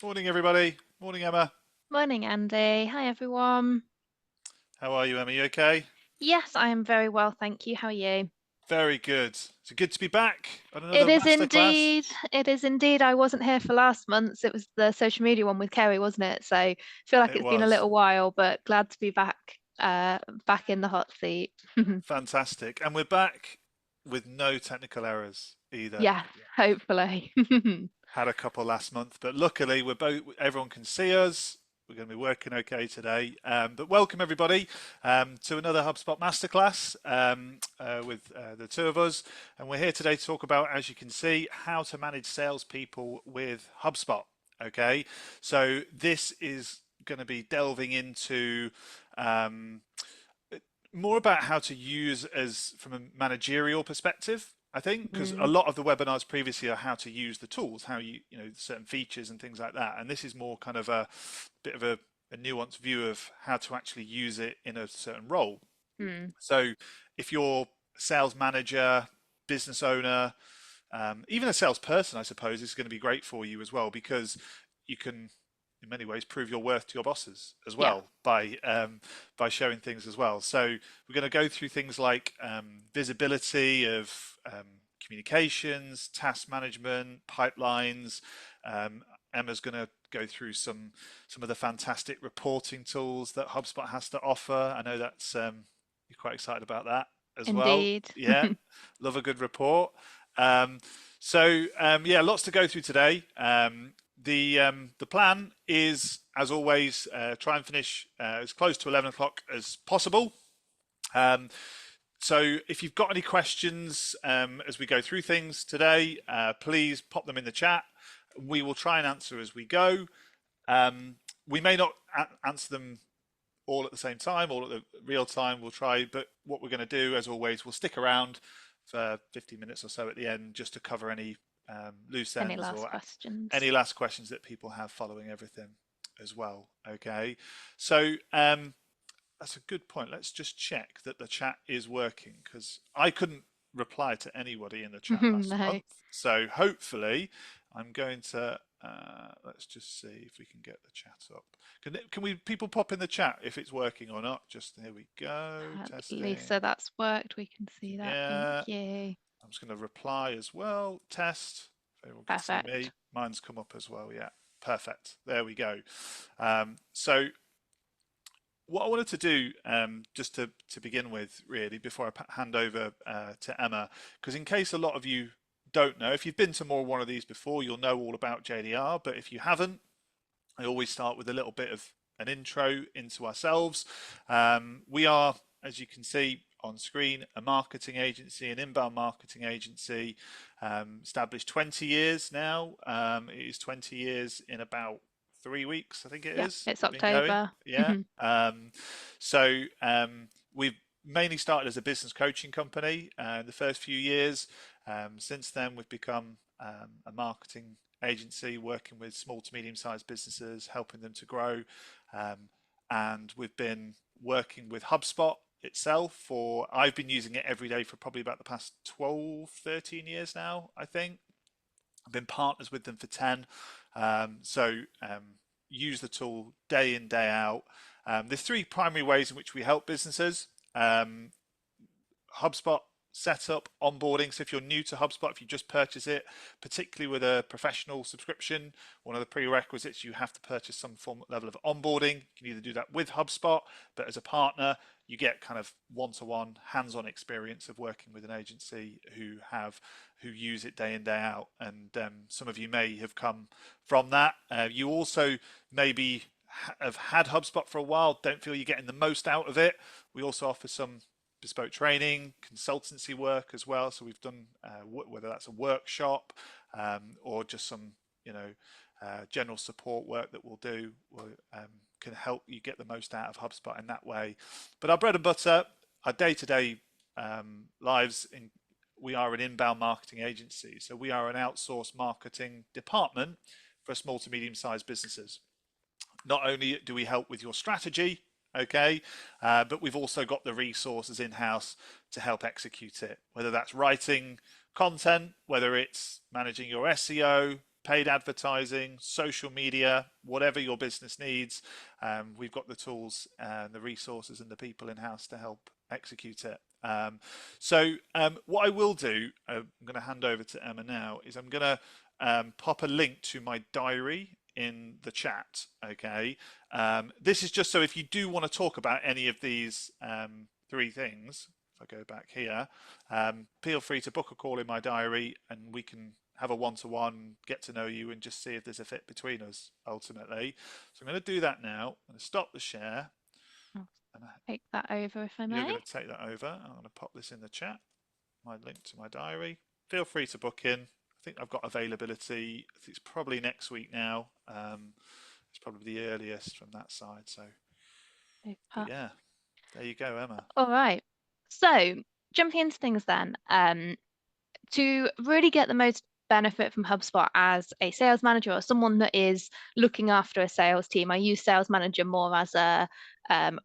Morning, everybody. Morning, Emma. Morning, Andy. Hi, everyone. How are you, Emma? You okay? Yes, I am very well, thank you. How are you? Very good. So good to be back on It another is masterclass. indeed. It is indeed. I wasn't here for last month's. It was the social media one with Kerry, wasn't it? So I feel like It it's been a was little while, but glad to be back in the hot seat. fantastic. And we're back with no technical errors either. Yes, hopefully. Had a couple last month, but luckily everyone can see us. We're going to be working okay today. But welcome everybody to another HubSpot masterclass with the two of us. And we're here today to talk about, as you can see, how to manage salespeople with HubSpot. Okay, so this is going to be delving into um, more about how to use as from a managerial perspective. I think because a Mm, lot of the webinars previously are how to use the tools, how you know certain features and things like that, and this is more kind of a bit of a nuanced view of how to actually use it in a certain role. mm. So if you're a sales manager, business owner, even a salesperson, I suppose, is going to be great for you as well because you can, in many ways, prove your worth to your bosses as Yeah, well by showing things as well. So we're going to go through things like visibility of communications, task management, pipelines. Um, Emma's going to go through some of the fantastic reporting tools that HubSpot has to offer. I know that's you're quite excited about that as well. indeed. Yeah, love a good report. Um, yeah, lots to go through today. The plan is, as always, try and finish as close to 11 o'clock as possible. Um, so if you've got any questions as we go through things today, please pop them in the chat. We will try and answer as we go. We may not answer them all at the same time, all at the real time. We'll try, but what we're going to do, as always, we'll stick around for 50 minutes or so at the end just to cover any loose Any ends last or questions? any last questions that people have following everything as well. Okay, so that's a good point. Let's just check that the chat is working because I couldn't reply to anybody in the chat last No, month. So hopefully, I'm going to let's just see if we can get the chat up. Can we people pop in the chat if it's working or not? Just here we go. Testing. Lisa, that's worked. We can see that. Thank Yeah, you. I'm just going to reply as well. Test. If everyone can see Perfect. me. Mine's come up as well. Yeah, perfect. There we go. So what I wanted to do, just to begin with, really, before I hand over to Emma, because in case a lot of you don't know, if you've been to more one of these before, you'll know all about JDR. But if you haven't, I always start with a little bit of an intro into ourselves. We are, as you can see on screen, a marketing agency, an inbound marketing agency, established 20 years now. It is 20 years in about 3 weeks, I think it Yeah, is. it's We've been going, October. yeah. We've mainly started as a business coaching company the first few years. Since then, we've become a marketing agency working with small to medium sized businesses, helping them to grow. Um, and we've been working with HubSpot itself for, I've been using it every day for probably about the past 12, 13 years now, I think. I've been partners with them for 10. Use the tool day in, day out. There's three primary ways in which we help businesses. Um, HubSpot setup, onboarding. So if you're new to HubSpot, if you just purchase it, particularly with a professional subscription, one of the prerequisites, you have to purchase some form level of onboarding. You can either do that with HubSpot, but as a partner, you get kind of one-to-one hands-on experience of working with an agency who use it day in, day out. And some of you may have come from that. You also maybe have had HubSpot for a while, don't feel you're getting the most out of it. We also offer some bespoke training, consultancy work as well. So we've done whether that's a workshop or just some, you know, general support work that we'll do can help you get the most out of HubSpot in that way. But our bread and butter, our day-to-day lives in we are an inbound marketing agency. So we are an outsourced marketing department for small to medium sized businesses. Not only do we help with your strategy, okay, but we've also got the resources in house to help execute it, whether that's writing content, whether it's managing your SEO, paid advertising, social media, whatever your business needs. We've got the tools and the resources and the people in-house to help execute it. What I will do, I'm going to hand over to Emma now, is I'm going to pop a link to my diary in the chat. Okay, this is just so if you do want to talk about any of these three things. If I go back here, feel free to book a call in my diary, and we can have a one-to-one, get to know you, and just see if there's a fit between us ultimately. So I'm going to do that now. I'm going to stop the share. I'll take that over if I You're may. going to take that over. I'm going to pop this in the chat. My link to my diary. Feel free to book in. I think I've got availability. I think it's probably next week now. It's probably the earliest from that side. So, but yeah, there you go, Emma. All right. So jumping into things then, to really get the most benefit from HubSpot as a sales manager or someone that is looking after a sales team, I use sales manager more as a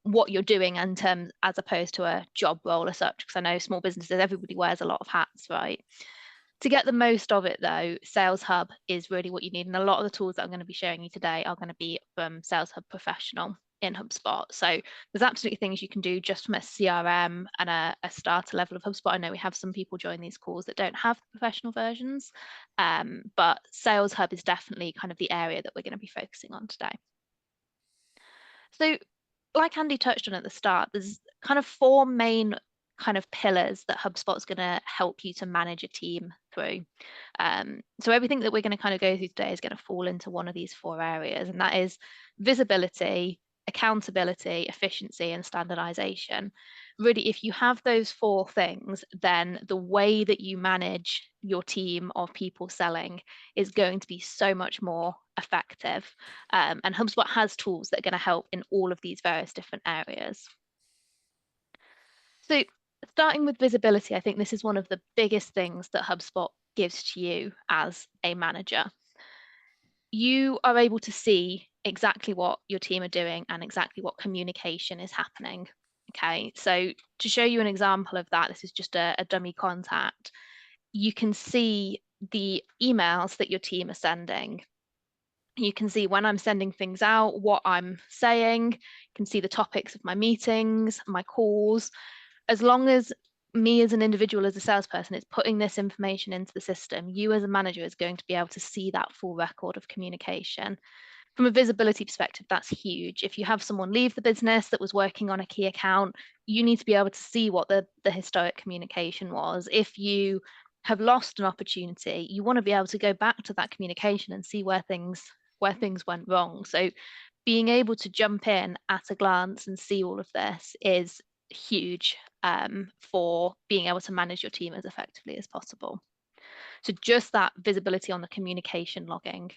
what you're doing in terms as opposed to a job role as such, because I know small businesses, everybody wears a lot of hats, right? To get the most of it though, Sales Hub is really what you need. And a lot of the tools that I'm going to be showing you today are going to be from Sales Hub Professional in HubSpot. So there's absolutely things you can do just from a CRM and a starter level of HubSpot. I know we have some people join these calls that don't have the professional versions, but Sales Hub is definitely kind of the area that we're going to be focusing on today. So like Andy touched on at the start, there's kind of four main kind of pillars that HubSpot is going to help you to manage a team through. So everything that we're going to kind of go through today is going to fall into one of these four areas, and that is visibility, accountability, efficiency, and standardization. Really, if you have those four things, then the way that you manage your team of people selling is going to be so much more effective. And HubSpot has tools that are going to help in all of these various different areas. So starting with visibility, I think this is one of the biggest things that HubSpot gives to you as a manager. You are able to see exactly what your team are doing and exactly what communication is happening. Okay, so to show you an example of that, this is just a dummy contact. You can see the emails that your team are sending. You can see when I'm sending things out, what I'm saying. You can see the topics of my meetings, my calls. As long as me as an individual, as a salesperson, is putting this information into the system, you as a manager is going to be able to see that full record of communication. From a visibility perspective, that's huge. If you have someone leave the business that was working on a key account, you need to be able to see what the historic communication was. If you have lost an opportunity, you want to be able to go back to that communication and see where things went wrong. So being able to jump in at a glance and see all of this is huge for being able to manage your team as effectively as possible. So just that visibility on the communication logging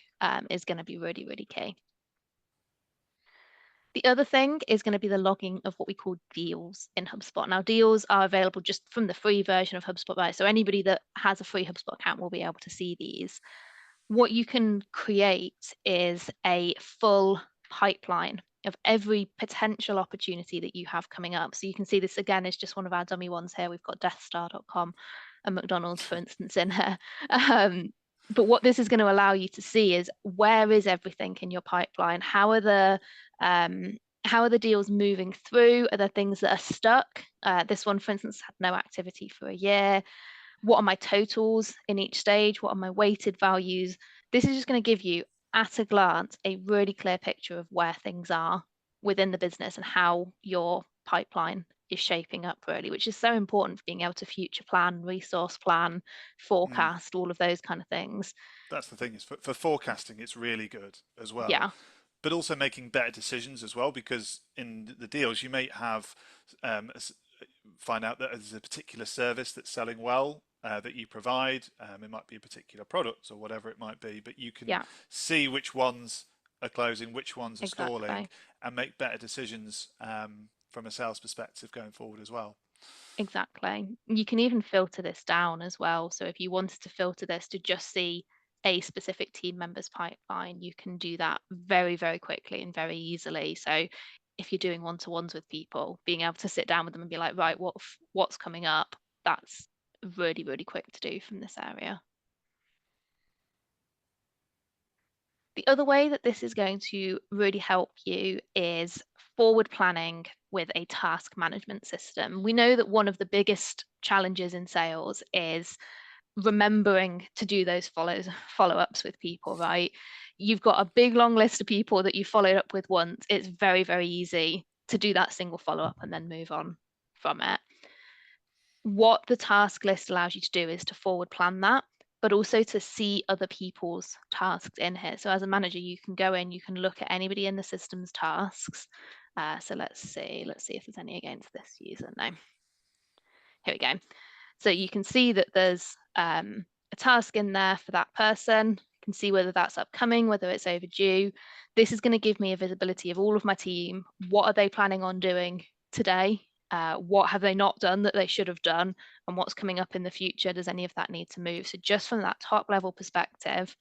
is going to be really, really key. The other thing is going to be the logging of what we call deals in HubSpot. Now, deals are available just from the free version of HubSpot, right? So anybody that has a free HubSpot account will be able to see these. What you can create is a full pipeline of every potential opportunity that you have coming up. So you can see this again is just one of our dummy ones here. We've got deathstar.com and McDonald's, for instance, in here. But what this is going to allow you to see is where is everything in your pipeline? How are the deals moving through? Are there things that are stuck? This one, for instance, had no activity for a year. What are my totals in each stage? What are my weighted values? This is just going to give you, at a glance, a really clear picture of where things are within the business and how your pipeline is shaping up, really, which is so important for being able to future plan, resource plan, forecast, all of those kind of things. That's the thing is for forecasting, it's really good as well. Yeah, But also making better decisions as well, because in the deals you may have find out that there's a particular service that's selling well that you provide. It might be a particular product or whatever it might be, but you can yeah, see which ones are closing, which ones are stalling, exactly. and make better decisions from a sales perspective going forward as well. Exactly. You can even filter this down as well. So if you wanted to filter this to just see a specific team member's pipeline, you can do that very, very quickly and very easily. So if you're doing one-to-ones with people, being able to sit down with them and be like, right, what's coming up? That's really, really quick to do from this area. The other way that this is going to really help you is forward planning with a task management system. We know that one of the biggest challenges in sales is remembering to do those follow-ups with people, right? You've got a big long list of people that you followed up with once. It's very, very easy to do that single follow-up and then move on from it. What the task list allows you to do is to forward plan that, but also to see other people's tasks in here. So as a manager, you can go in, you can look at anybody in the system's tasks. So let's see if there's any against this user. No. Here we go. So you can see that there's a task in there for that person. You can see whether that's upcoming, whether it's overdue. This is going to give me a visibility of all of my team. What are they planning on doing today? What have they not done that they should have done? And what's coming up in the future? Does any of that need to move? So just from that top level perspective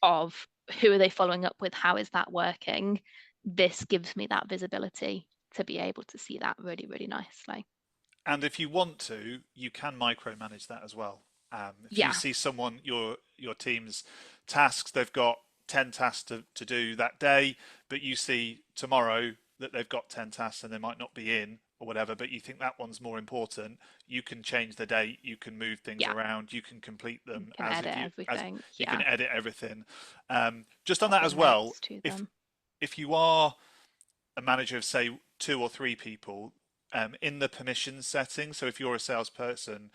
of who are they following up with? How is that working? This gives me that visibility to be able to see that really, really nicely. And if you want to, you can micromanage that as well. If you Yeah, see someone, your team's tasks, they've got 10 tasks to do that day, but you see tomorrow that they've got 10 tasks and they might not be in or whatever, but you think that one's more important, you can change the date, you can move things yeah. around, you can complete You them can edit everything. you can Yeah. edit everything. Just on that as Copy well, notes to if them. if you are a manager of say two or three people, in the permissions setting. So if you're a salesperson,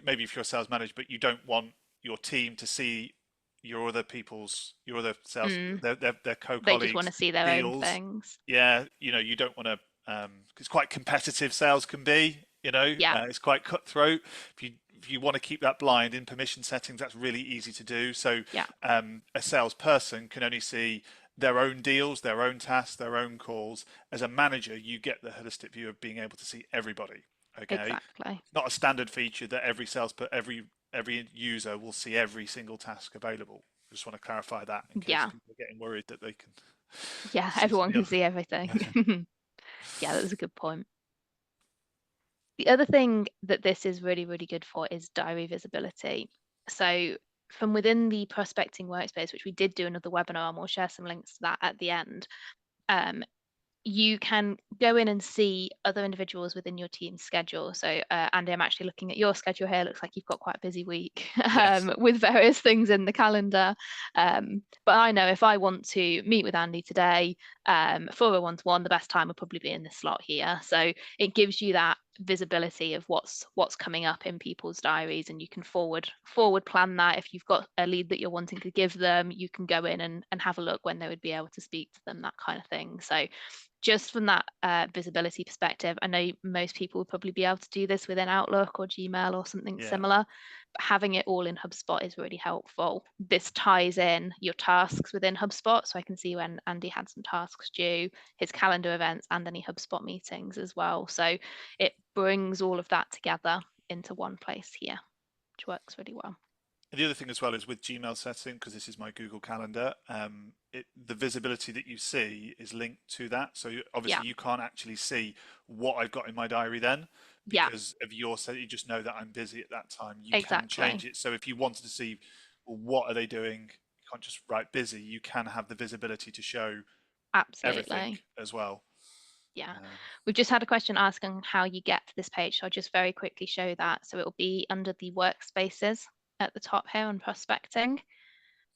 maybe if you're a sales manager, but you don't want your team to see your other sales Mm. their They just want co-colleagues to see their own deals. things. Yeah, you don't want to. It's quite competitive sales can be. Yeah. It's quite cutthroat. If you want to keep that blind in permission settings, that's really easy to do. So Yeah. a salesperson can only see their own deals, their own tasks, their own calls. As a manager, you get the holistic view of being able to see everybody. Okay, Exactly. it's not a standard feature that every user will see every single task available. I just want to clarify that in case Yeah. people are getting worried that they can Yeah. see Everyone something can else. see everything. Yeah, that was a good point. The other thing that this is really, really good for is diary visibility. So from within the prospecting workspace, which we did do another webinar, and we'll share some links to that at the end. Um, you can go in and see other individuals within your team's schedule. So, Andy, I'm actually looking at your schedule here. Looks like you've got quite a busy week Yes. with various things in the calendar. But I know if I want to meet with Andy today for a one-to-one, the best time would probably be in this slot here. So it gives you that visibility of what's coming up in people's diaries, and you can forward plan that. If you've got a lead that you're wanting to give them, you can go in and have a look when they would be able to speak to them, that kind of thing. So just from that visibility perspective, I know most people would probably be able to do this within Outlook or Gmail or something Yeah. similar, but having it all in HubSpot is really helpful. This ties in your tasks within HubSpot, so I can see when Andy had some tasks due, his calendar events, and any HubSpot meetings as well. So it brings all of that together into one place here, which works really well. And the other thing as well is with Gmail setting, because this is my Google Calendar, the visibility that you see is linked to that. So Yeah, obviously you can't actually see what I've got in my diary then yeah, because of your set. You just know that I'm busy at that time. You can exactly. change it. So if you wanted to see, well, what are they doing? You can't just write busy. You can have the visibility to show everything Absolutely. as well. Yeah, Um, we've just had a question asking how you get to this page. So I'll just very quickly show that. So it will be under the workspaces at the top here on prospecting.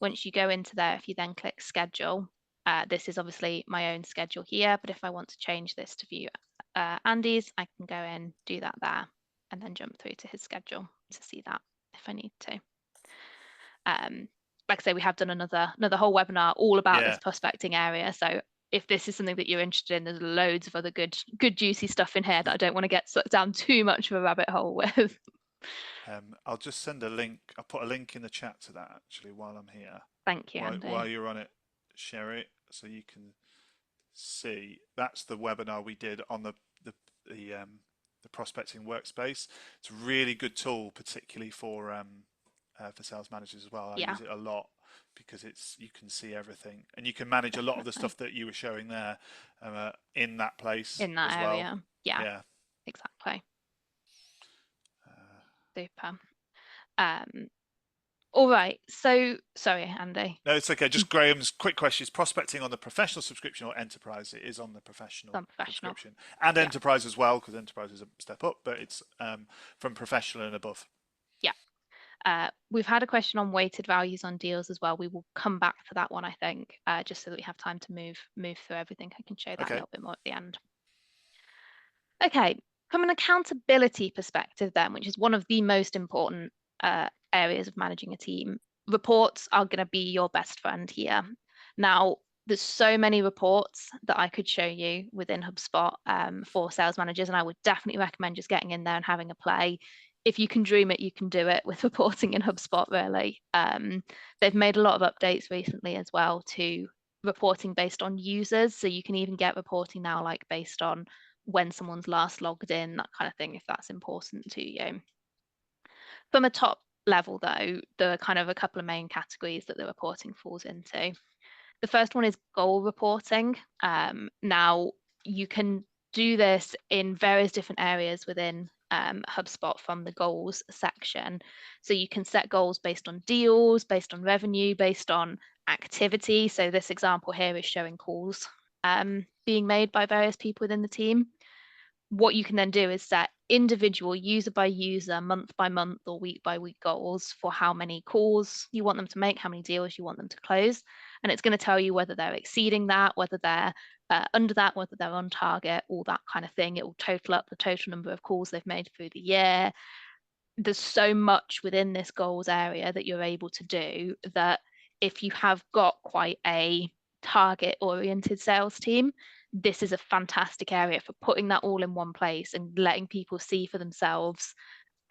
Once you go into there, if you then click schedule, this is obviously my own schedule here, but if I want to change this to view Andy's, I can go in, do that there, and then jump through to his schedule to see that if I need to. Like I say, we have done another whole webinar all about this yeah. prospecting area. So if this is something that you're interested in, there's loads of other good juicy stuff in here that I don't want to get sucked down too much of a rabbit hole with. I'll just send a link. I'll put a link in the chat to that actually while I'm here. Thank you, While Andy. you're on it, share it so you can see. That's the webinar we did on the prospecting workspace. It's a really good tool, particularly for sales managers as well. I Yeah, use it a lot because you can see everything and you can manage a lot of the definitely. stuff that you were showing there in that place In that as well. area. Yeah, Yeah. exactly. Uh, Super. Um, All right. So sorry, Andy. No, it's okay. Just Graham's quick question: is prospecting on the professional subscription or enterprise? It is on the professional Unprofessional. subscription and Yeah. enterprise as well, because enterprise is a step up, but it's from professional and above. Yeah. We've had a question on weighted values on deals as well. We will come back to that one, I think, just so that we have time to move through everything. I can show that a Okay. little bit more at the end. Okay, from an accountability perspective, then, which is one of the most important areas of managing a team, reports are going to be your best friend here. Now, there's so many reports that I could show you within HubSpot for sales managers, and I would definitely recommend just getting in there and having a play. If you can dream it, you can do it with reporting in HubSpot, really. They've made a lot of updates recently as well to reporting based on users. So you can even get reporting now, like based on when someone's last logged in, that kind of thing, if that's important to you. From a top level, though, there are kind of a couple of main categories that the reporting falls into. The first one is goal reporting. Now, you can do this in various different areas within HubSpot from the goals section. So you can set goals based on deals, based on revenue, based on activity. So this example here is showing calls being made by various people within the team. What you can then do is set individual user by user, month by month, or week by week goals for how many calls you want them to make, how many deals you want them to close. And it's going to tell you whether they're exceeding that, whether they're under that, whether they're on target, all that kind of thing. It will total up the total number of calls they've made through the year. There's so much within this goals area that you're able to do that if you have got quite a target oriented sales team, this is a fantastic area for putting that all in one place and letting people see for themselves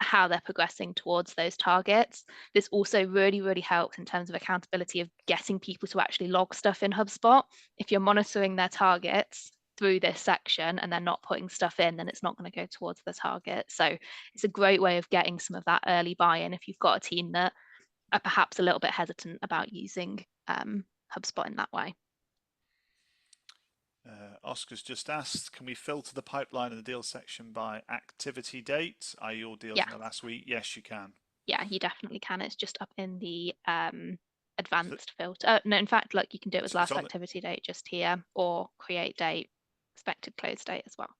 how they're progressing towards those targets. This also really, really helps in terms of accountability of getting people to actually log stuff in HubSpot. If you're monitoring their targets through this section and they're not putting stuff in, then it's not going to go towards the target. So it's a great way of getting some of that early buy-in if you've got a team that are perhaps a little bit hesitant about using HubSpot in that way. Oscar's just asked, can we filter the pipeline in the deal section by activity date? Are your deals Yeah, in the last week? Yes, you can. yeah, you definitely can. It's just up in the So advanced filter. No, in fact, look, you can do it with it's last on the, activity date just here, or create date, expected close date as well.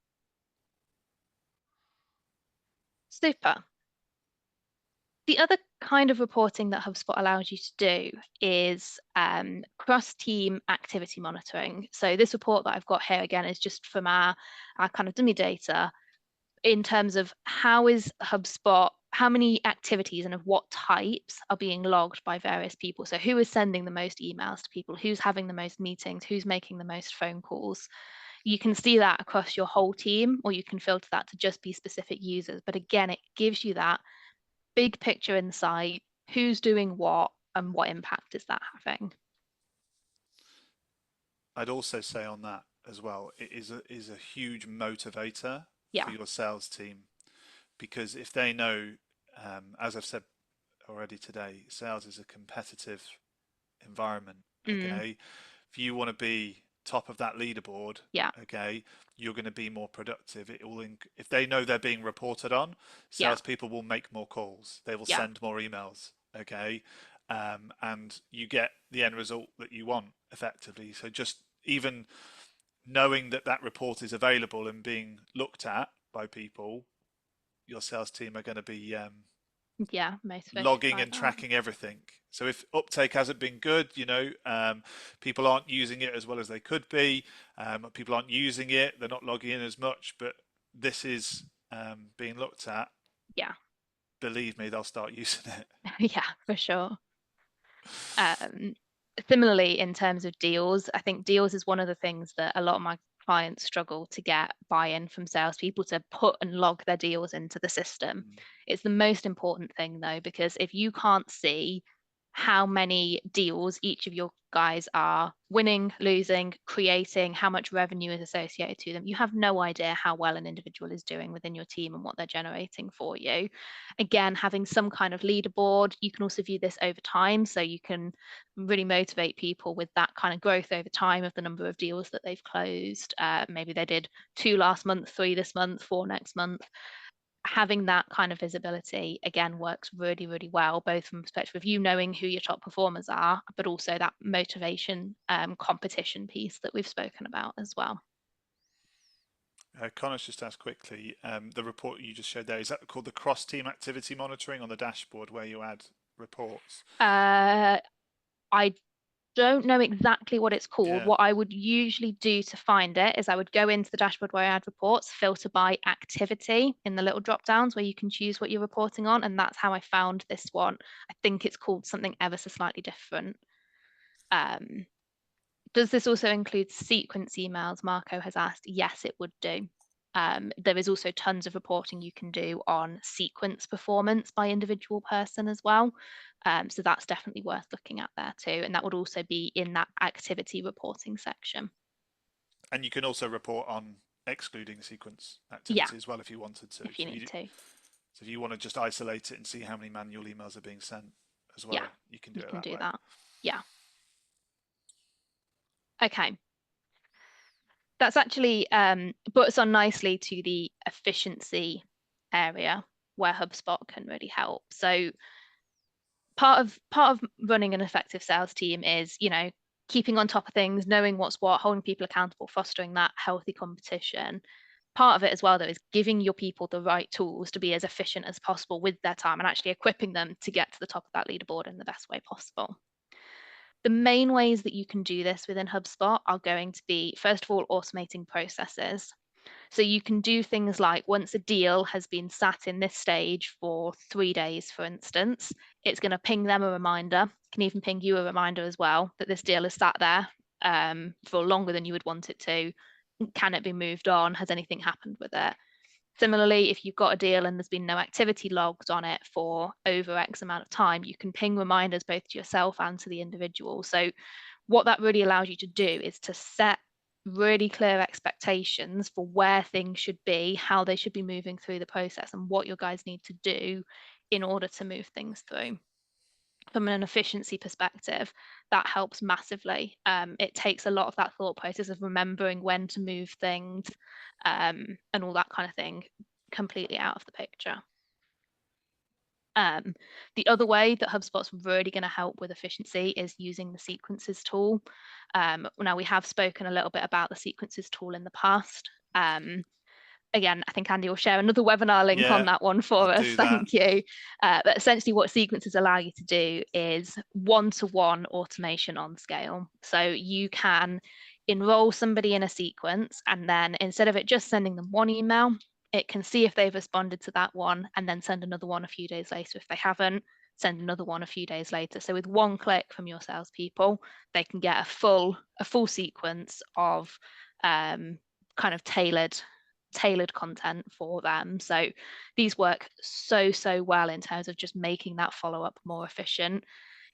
Super. The other kind of reporting that HubSpot allows you to do is cross-team activity monitoring. So this report that I've got here again is just from our kind of dummy data in terms of how is HubSpot, how many activities and of what types are being logged by various people. So who is sending the most emails to people, who's having the most meetings, who's making the most phone calls. You can see that across your whole team, or you can filter that to just be specific users. But again, it gives you that big picture insight, who's doing what and what impact is that having. I'd also say on that as well, it is a huge motivator for Yeah. your sales team because if they know, as I've said already today, sales is a competitive environment. Mm, Okay, if you want to be top of that leaderboard, yeah. okay, you're going to be more productive. It will, if they know they're being reported on, Yeah. salespeople will make more calls. They will Yeah. send more emails. Okay, and you get the end result that you want effectively. So just even knowing that that report is available and being looked at by people, your sales team are going to be Yeah. Motivated logging by and that. tracking everything. So if uptake hasn't been good, people aren't using it as well as they could be. People aren't using it; they're not logging in as much. But this is being looked at. Yeah. Believe me, they'll start using it. Yeah, for sure. Um, Similarly, in terms of deals, I think deals is one of the things that a lot of my clients struggle to get buy-in from salespeople to put and log their deals into the system. Mm. It's the most important thing though, because if you can't see how many deals each of your guys are winning, losing, creating, how much revenue is associated to them, you have no idea how well an individual is doing within your team and what they're generating for you. Again, having some kind of leaderboard, you can also view this over time. So you can really motivate people with that kind of growth over time of the number of deals that they've closed. Maybe they did 2 last month, 3 this month, 4 next month. having that kind of visibility again works really, really well, both from the perspective of you knowing who your top performers are, but also that motivation competition piece that we've spoken about as well. Connor's just asked quickly, the report you just showed there, is that called the cross-team activity monitoring on the dashboard where you add reports? I don't know exactly what it's called. Yeah. What I would usually do to find it is I would go into the dashboard where I add reports, filter by activity in the little drop downs where you can choose what you're reporting on. And that's how I found this one. I think it's called something ever so slightly different. Um, does this also include sequence emails? Marco has asked. Yes, it would do. There is also tons of reporting you can do on sequence performance by individual person as well. So that's definitely worth looking at there too. And that would also be in that activity reporting section. And you can also report on excluding sequence Yeah, activity as well if you wanted to. if you need to. So if you want to just isolate it and see how many manual emails are being sent as Yeah, well, you can do you it can that do way. that. Yeah. Okay. That's actually puts on nicely to the efficiency area where HubSpot can really help. So part of running an effective sales team is, keeping on top of things, knowing what's what, holding people accountable, fostering that healthy competition. Part of it as well, though, is giving your people the right tools to be as efficient as possible with their time and actually equipping them to get to the top of that leaderboard in the best way possible. The main ways that you can do this within HubSpot are going to be, first of all, automating processes. So you can do things like once a deal has been sat in this stage for 3 days, for instance, it's going to ping them a reminder, can even ping you a reminder as well that this deal is sat there for longer than you would want it to. Can it be moved on? Has anything happened with it? Similarly, if you've got a deal and there's been no activity logs on it for over X amount of time, you can ping reminders both to yourself and to the individual. So what that really allows you to do is to set really clear expectations for where things should be, how they should be moving through the process, and what your guys need to do in order to move things through. From an efficiency perspective, that helps massively. It takes a lot of that thought process of remembering when to move things and all that kind of thing completely out of the picture. The other way that HubSpot's really going to help with efficiency is using the sequences tool. Now, we have spoken a little bit about the sequences tool in the past. Again, I think Andy will share another webinar link on Yeah, that one I'll for us. do that. Thank you. But essentially, what sequences allow you to do is one-to-one automation on scale. So you can enroll somebody in a sequence, and then instead of it just sending them one email, it can see if they've responded to that one and then send another one a few days later. If they haven't, send another one a few days later. So with one click from your salespeople, they can get a full sequence of kind of tailored content for them. So these work so well in terms of just making that follow-up more efficient.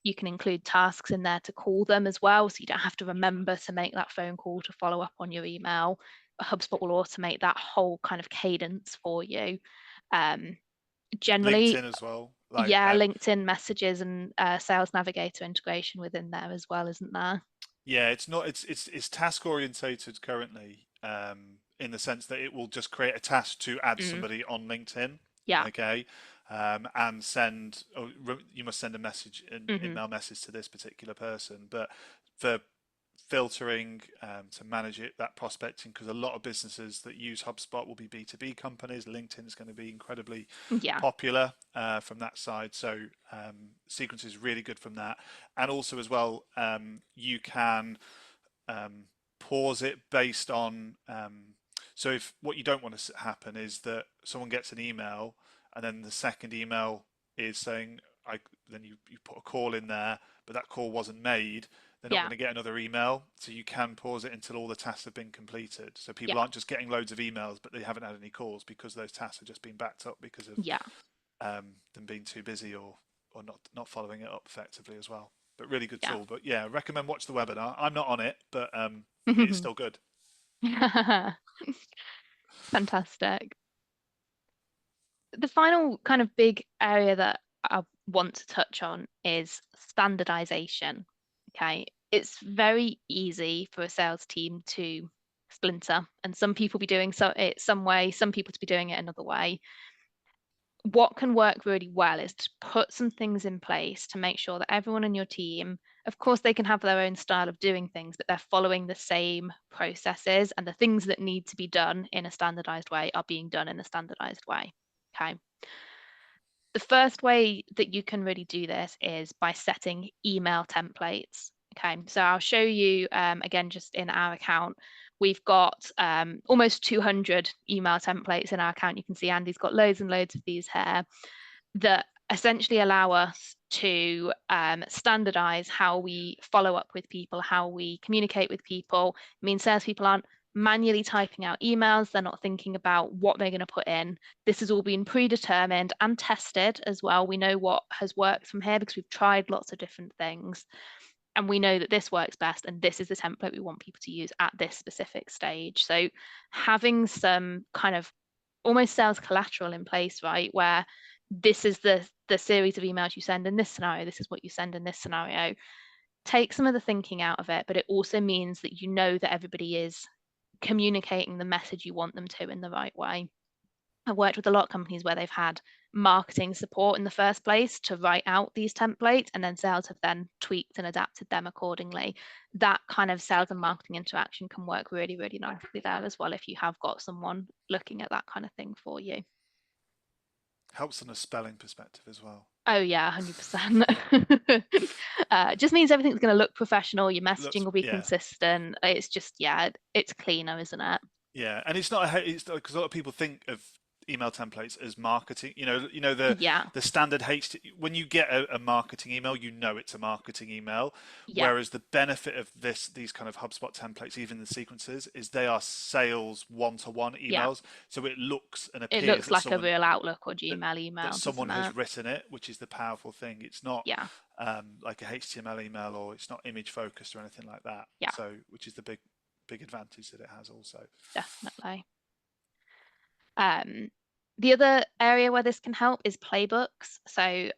You can include tasks in there to call them as well, so you don't have to remember to make that phone call to follow up on your email. HubSpot will automate that whole kind of cadence for you. Generally, LinkedIn as well. yeah, LinkedIn messages and Sales Navigator integration within there as well, isn't there? Yeah, it's not. It's task orientated currently, in the sense that it will just create a task to add Mm, somebody on LinkedIn. yeah. Okay, and send. Oh, you must send a message, an Hmm. email message to this particular person. But for filtering, to manage it, that prospecting, because a lot of businesses that use HubSpot will be B2B companies. LinkedIn is going to be incredibly Yeah. popular from that side. So sequence is really good from that. And also as well, you can pause it based on, so if what you don't want to happen is that someone gets an email and then the second email is saying, then you put a call in there, but that call wasn't made, they're not Yeah. going to get another email. So you can pause it until all the tasks have been completed. So people Yeah. aren't just getting loads of emails, but they haven't had any calls because those tasks have just been backed up because of Yeah. them being too busy or not following it up effectively as well. But really good Yeah. tool. But yeah, recommend watch the webinar. I'm not on it, but it is still good. Fantastic. The final kind of big area that I want to touch on is standardization. Okay. It's very easy for a sales team to splinter, and some people be doing it some way, some people to be doing it another way. what can work really well is to put some things in place to make sure that everyone in your team, of course, they can have their own style of doing things, but they're following the same processes, and the things that need to be done in a standardized way are being done in a standardized way. Okay. The first way that you can really do this is by setting email templates. Okay, so I'll show you again, just in our account, we've got almost 200 email templates in our account. You can see Andy's got loads and loads of these here that essentially allow us to standardize how we follow up with people, how we communicate with people. It means salespeople aren't manually typing out emails. They're not thinking about what they're going to put in. This has all been predetermined and tested as well. We know what has worked from here because we've tried lots of different things. And we know that this works best, and this is the template we want people to use at this specific stage. So having some kind of almost sales collateral in place, right, where this is the series of emails you send in this scenario, this is what you send in this scenario, take some of the thinking out of it, but it also means that you know that everybody is communicating the message you want them to in the right way. I've worked with a lot of companies where they've had marketing support in the first place to write out these templates, and then sales have then tweaked and adapted them accordingly. That kind of sales and marketing interaction can work really, really nicely there as well if you have got someone looking at that kind of thing for you. Helps on a spelling perspective as well. Oh yeah, 100%. Just means everything's going to look professional. Your messaging will be Yeah. consistent. It's just, yeah, it's cleaner, isn't it? Yeah, and it's because a lot of people think of email templates as marketing. Yeah, The standard when you get a marketing email, you know it's a marketing email. yeah, Whereas the benefit of these kind of HubSpot templates, even the sequences, is they are sales one-to-one yeah. emails. So it looks and It appears looks that like a real Outlook or that, Gmail that email, someone doesn't has it? written it, which is the powerful thing. It's not Yeah, like a HTML email, or it's not image focused or anything like that. yeah, So which is the big advantage that it has also. definitely. Um, the other area where this can help is playbooks. So,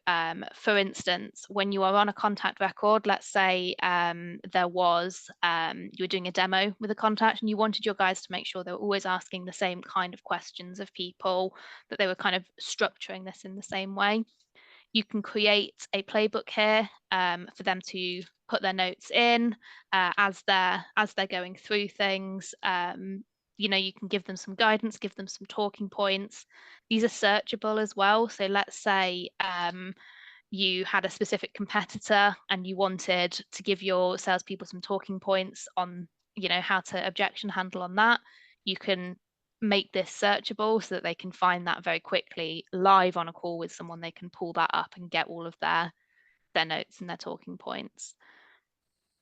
for instance, when you are on a contact record, let's say there was you were doing a demo with a contact, and you wanted your guys to make sure they were always asking the same kind of questions of people, that they were kind of structuring this in the same way. You can create a playbook here for them to put their notes in as they're going through things. You can give them some guidance, give them some talking points. These are searchable as well. So let's say you had a specific competitor and you wanted to give your salespeople some talking points on, how to objection handle on that. You can make this searchable so that they can find that very quickly live on a call with someone. They can pull that up and get all of their notes and their talking points.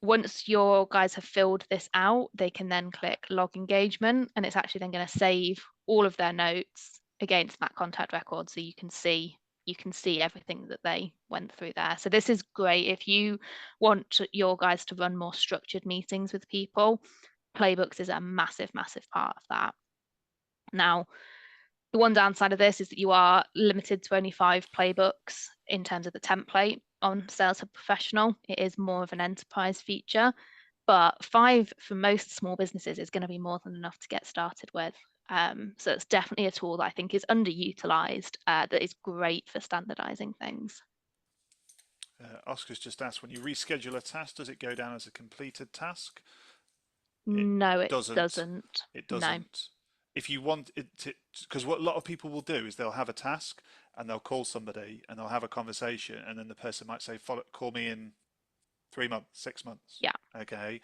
Once your guys have filled this out, they can then click log engagement, and it's actually then going to save all of their notes against that contact record, so you can see everything that they went through there. So this is great if you want your guys to run more structured meetings with people. Playbooks is a massive, massive part of that. Now, the one downside of this is that you are limited to only 5 playbooks in terms of the template on Sales Hub Professional. It is more of an enterprise feature, but 5 for most small businesses is going to be more than enough to get started with. So it's definitely a tool that I think is underutilized, that is great for standardizing things. Oscar's just asked, when you reschedule a task, does it go down as a completed task? It No, it doesn't. doesn't. It No. doesn't. If you want it to, because what a lot of people will do is they'll have a task and they'll call somebody and they'll have a conversation, and then the person might say, call me in 3 months, 6 months. Yeah. Okay.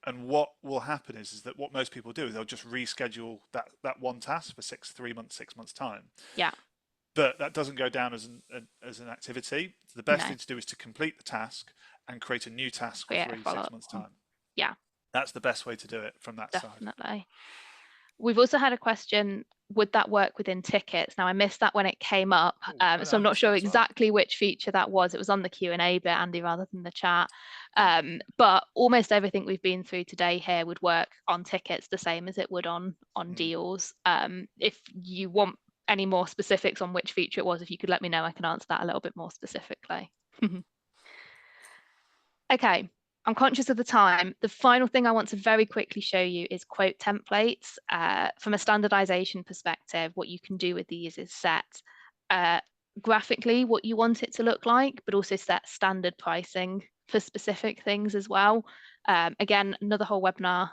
And what will happen is that what most people do is they'll just reschedule that one task for 3 months, 6 months time. Yeah. But that doesn't go down as an activity. The best No. thing to do is to complete the task and create a new task for Create a 6 follow-up months one. time. Yeah, That's the best way to do it from that side. definitely. We've also had a question, would that work within tickets? Now, I missed that when it came up, so I'm not sure exactly which feature that was. It was on the Q&A bit, Andy, rather than the chat. But almost everything we've been through today here would work on tickets the same as it would on deals. If you want any more specifics on which feature it was, if you could let me know, I can answer that a little bit more specifically. Okay. I'm conscious of the time. The final thing I want to very quickly show you is quote templates. From a standardization perspective, what you can do with these is set graphically what you want it to look like, but also set standard pricing for specific things as well. Again, another whole webinar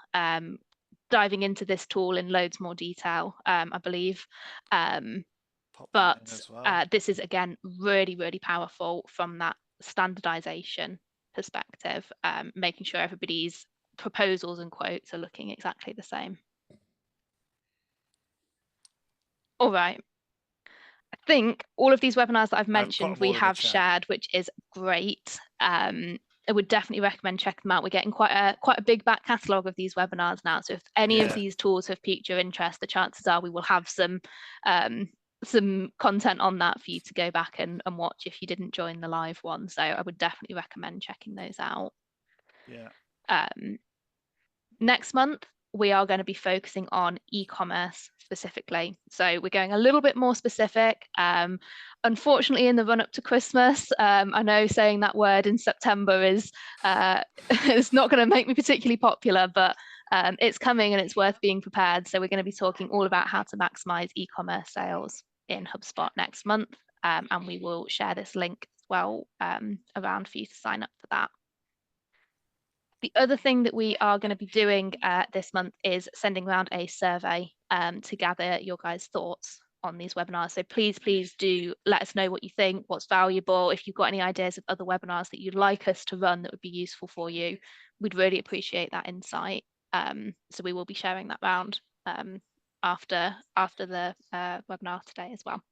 diving into this tool in loads more detail, I believe. Pop that in But as well. this is, again, really, really powerful from that standardization perspective, making sure everybody's proposals and quotes are looking exactly the same. All right. I think all of these webinars that I've I've put mentioned them we all in the have chat. shared, which is great. I would definitely recommend checking them out. We're getting quite a big back catalogue of these webinars now. So if any of Yeah, these tools have piqued your interest, the chances are we will have some content on that for you to go back and watch if you didn't join the live one. So I would definitely recommend checking those out. yeah. Next month, we are going to be focusing on e-commerce specifically. So we're going a little bit more specific. Unfortunately, in the run up to Christmas, I know saying that word in September is is not going to make me particularly popular, but it's coming and it's worth being prepared. So we're going to be talking all about how to maximize e-commerce sales in HubSpot next month. And we will share this link as well around for you to sign up for that. The other thing that we are going to be doing this month is sending around a survey to gather your guys' thoughts on these webinars. So please do let us know what you think, what's valuable. If you've got any ideas of other webinars that you'd like us to run that would be useful for you, we'd really appreciate that insight. So we will be sharing that round after the webinar today as well.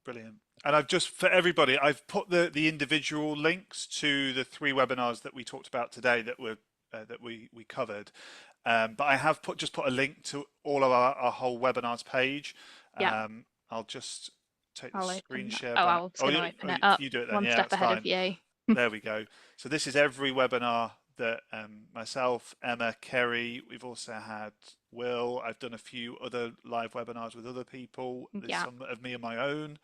Brilliant. And I've just, for everybody, I've put the individual links to the 3 webinars that we talked about today that were that we covered. But I have just put a link to all of our whole webinars page. Yeah, I'll just take the I'll screen open that. share Oh, I back. was Oh, going to open it up you do it then. one Yeah, step that's ahead of fine. you. There we go. So this is every webinar that myself, Emma, Kerry, we've also had Will. I've done a few other live webinars with other people. There's Yeah. some of me on my own.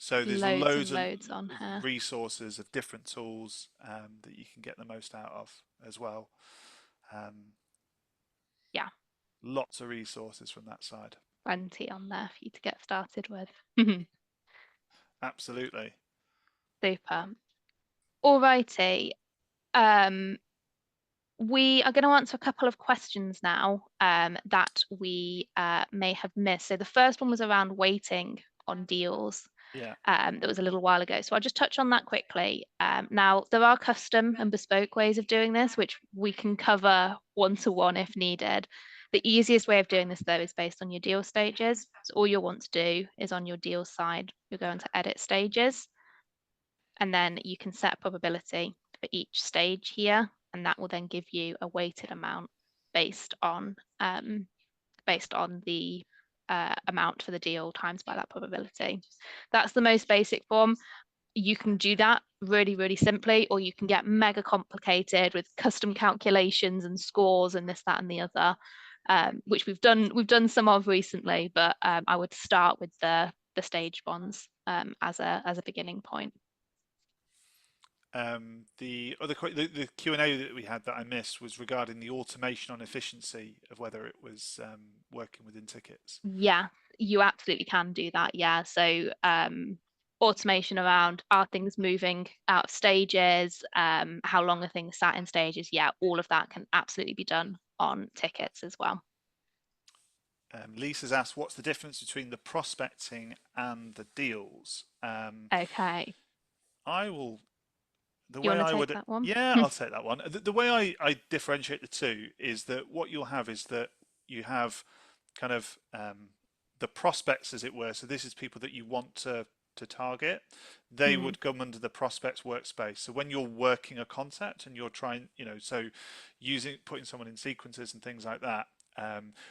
So there's Loads and loads of loads on here. resources of different tools that you can get the most out of as well. Yeah, Lots of resources from that side. plenty on there for you to get started with. Absolutely. Super. Alrighty. Um, we are going to answer a couple of questions now that we may have missed. So the first one was around waiting on deals. Yeah. That was a little while ago. So I'll just touch on that quickly. Now, there are custom and bespoke ways of doing this, which we can cover one-to-one if needed. The easiest way of doing this, though, is based on your deal stages. So all you'll want to do is on your deal side, you're going to edit stages, and then you can set a probability for each stage here, and that will then give you a weighted amount based on the amount for the deal times by that probability. That's the most basic form. You can do that really, really simply, or you can get mega complicated with custom calculations and scores and this, that, and the other, which we've done some of recently, but I would start with the stage ones as a beginning point. The Q&A that we had that I missed was regarding the automation on efficiency of whether it was working within tickets. Yeah, you absolutely can do that. Yeah. So automation around, are things moving out of stages? How long are things sat in stages? Yeah, all of that can absolutely be done on tickets as well. Lisa's asked, what's the difference between the prospecting and the deals? Okay. I will, the You way want I to take would, that one? yeah, I'll take that one. The way I differentiate the two is that what you'll have is that you have kind of the prospects, as it were. So this is people that you want to target. They Mm, would come under the prospects workspace. So when you're working a concept and you're trying, so putting someone in sequences and things like that,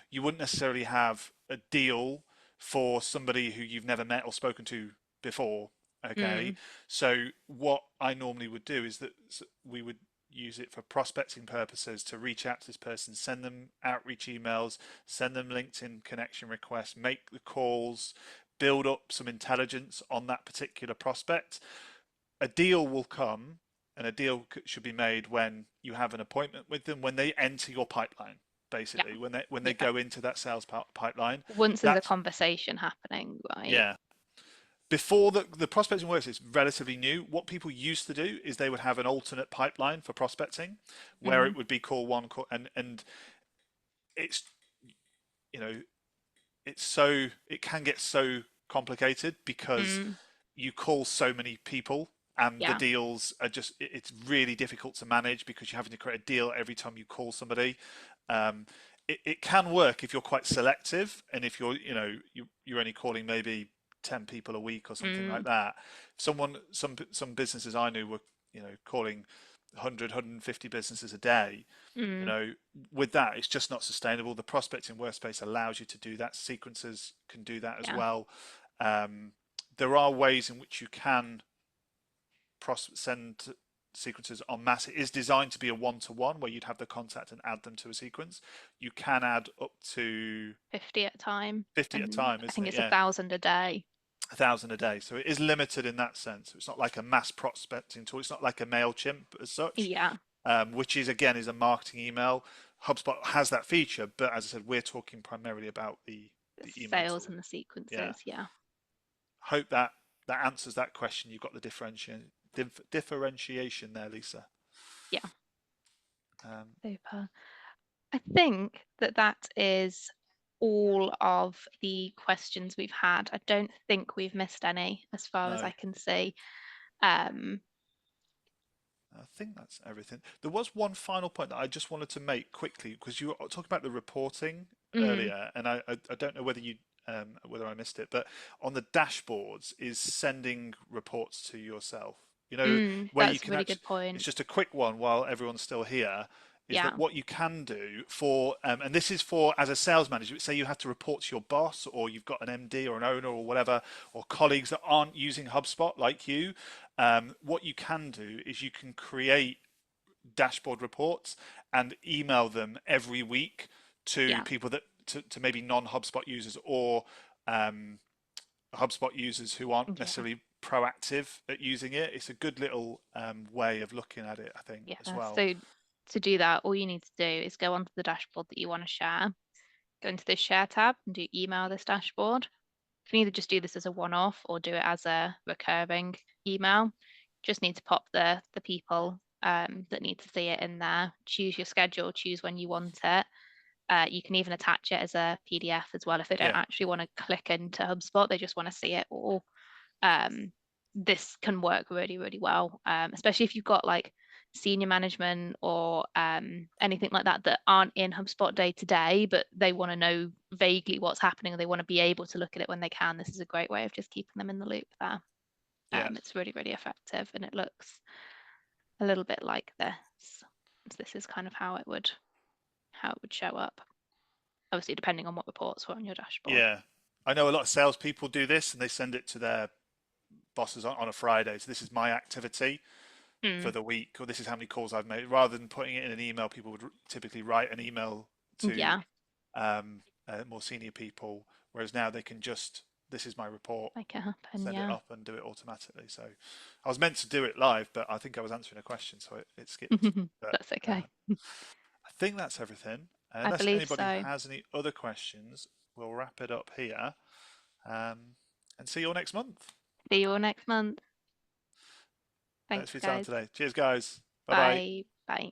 you wouldn't necessarily have a deal for somebody who you've never met or spoken to before. Okay, mm, so what I normally would do is that we would use it for prospecting purposes to reach out to this person, send them outreach emails, send them LinkedIn connection requests, make the calls, build up some intelligence on that particular prospect. A deal will come, and a deal should be made when you have an appointment with them, when they enter your pipeline, yeah. basically, when they Yeah. go into that sales pipeline. Once there's a That's conversation happening, right? yeah. Before the prospecting works, it's relatively new. What people used to do is they would have an alternate pipeline for prospecting, where Mm, it would be call one, call, and it's you know it can get so complicated because mm, you call so many people and the yeah. deals are just it's really difficult to manage because you're having to create a deal every time you call somebody. um, it can work if you're quite selective and if you're only calling maybe 10 people a week or something like Mm, that. Some businesses I knew were calling 100 businesses a day. you mm, know with that, it's just not sustainable. The prospecting workspace allows you to do that. Sequences can do that as yeah. well. There are ways in which you can send sequences en masse. It is designed to be a one-to-one where you'd have the contact and add them to a sequence. You can add up to 50 at a time. 50 at a And time, I isn't think it? it's a Yeah, thousand a day. 1,000 a day. So it is limited in that sense. It's not like a mass prospecting tool. It's not like a MailChimp as such, Yeah. which is again is a marketing email. HubSpot has that feature, but as I said, we're talking primarily about The the email sales tool. and the Yeah. sequences. Yeah. Hope that answers that question. You've got the differentiation there, Lisa. Yeah. Um, Super. I think that that is all of the questions we've had. I don't think we've missed any as far as no, I can see. Um, I think that's everything. There was one final point that I just wanted to make quickly because you were talking about the reporting mm, earlier, and I don't know whether I missed it, but on the dashboards is sending reports to yourself. Where you that's a can really actually, good it's point. just a quick one while everyone's still here. Is that Yeah. what you can do for, and this is for as a sales manager, say you have to report to your boss or you've got an MD or an owner or whatever, or colleagues that aren't using HubSpot like you. What you can do is you can create dashboard reports and email them every week to Yeah. people to maybe non-HubSpot users or um, HubSpot users who aren't Yeah. necessarily proactive at using it. It's a good little way of looking at it, I think, as Yeah. well. So to do that, all you need to do is go onto the dashboard that you want to share, go into the share tab and do email this dashboard. You can either just do this as a one-off or do it as a recurring email. Just need to pop the people that need to see it in there. Choose your schedule, choose when you want it. You can even attach it as a PDF as well if they don't Yeah, actually want to click into HubSpot, they just want to see it all. Um, this can work really, really well, especially if you've got like senior management or anything like that that aren't in HubSpot day to day, but they want to know vaguely what's happening and they want to be able to look at it when they can. This is a great way of just keeping them in the loop there. yeah, It's really, really effective and it looks a little bit like this. So this is kind of how it would show up. Obviously, depending on what reports were on your dashboard. yeah. I know a lot of salespeople do this and they send it to their bosses on a Friday. So this is my activity for Mm, the week, or this is how many calls I've made. Rather than putting it in an email, people would typically write an email to yeah, more senior people, whereas now they can just, this is my report, make it happen. send it Yeah, up and do it automatically. So I was meant to do it live, but I think I was answering a question, so it skipped. But that's okay. I think that's everything. I Unless believe anybody so. has any other questions, we'll wrap it up here um, and see you all next month. See you all next month. Thanks Thanks, for your time guys. today. Cheers, guys. Bye bye. Bye. Bye.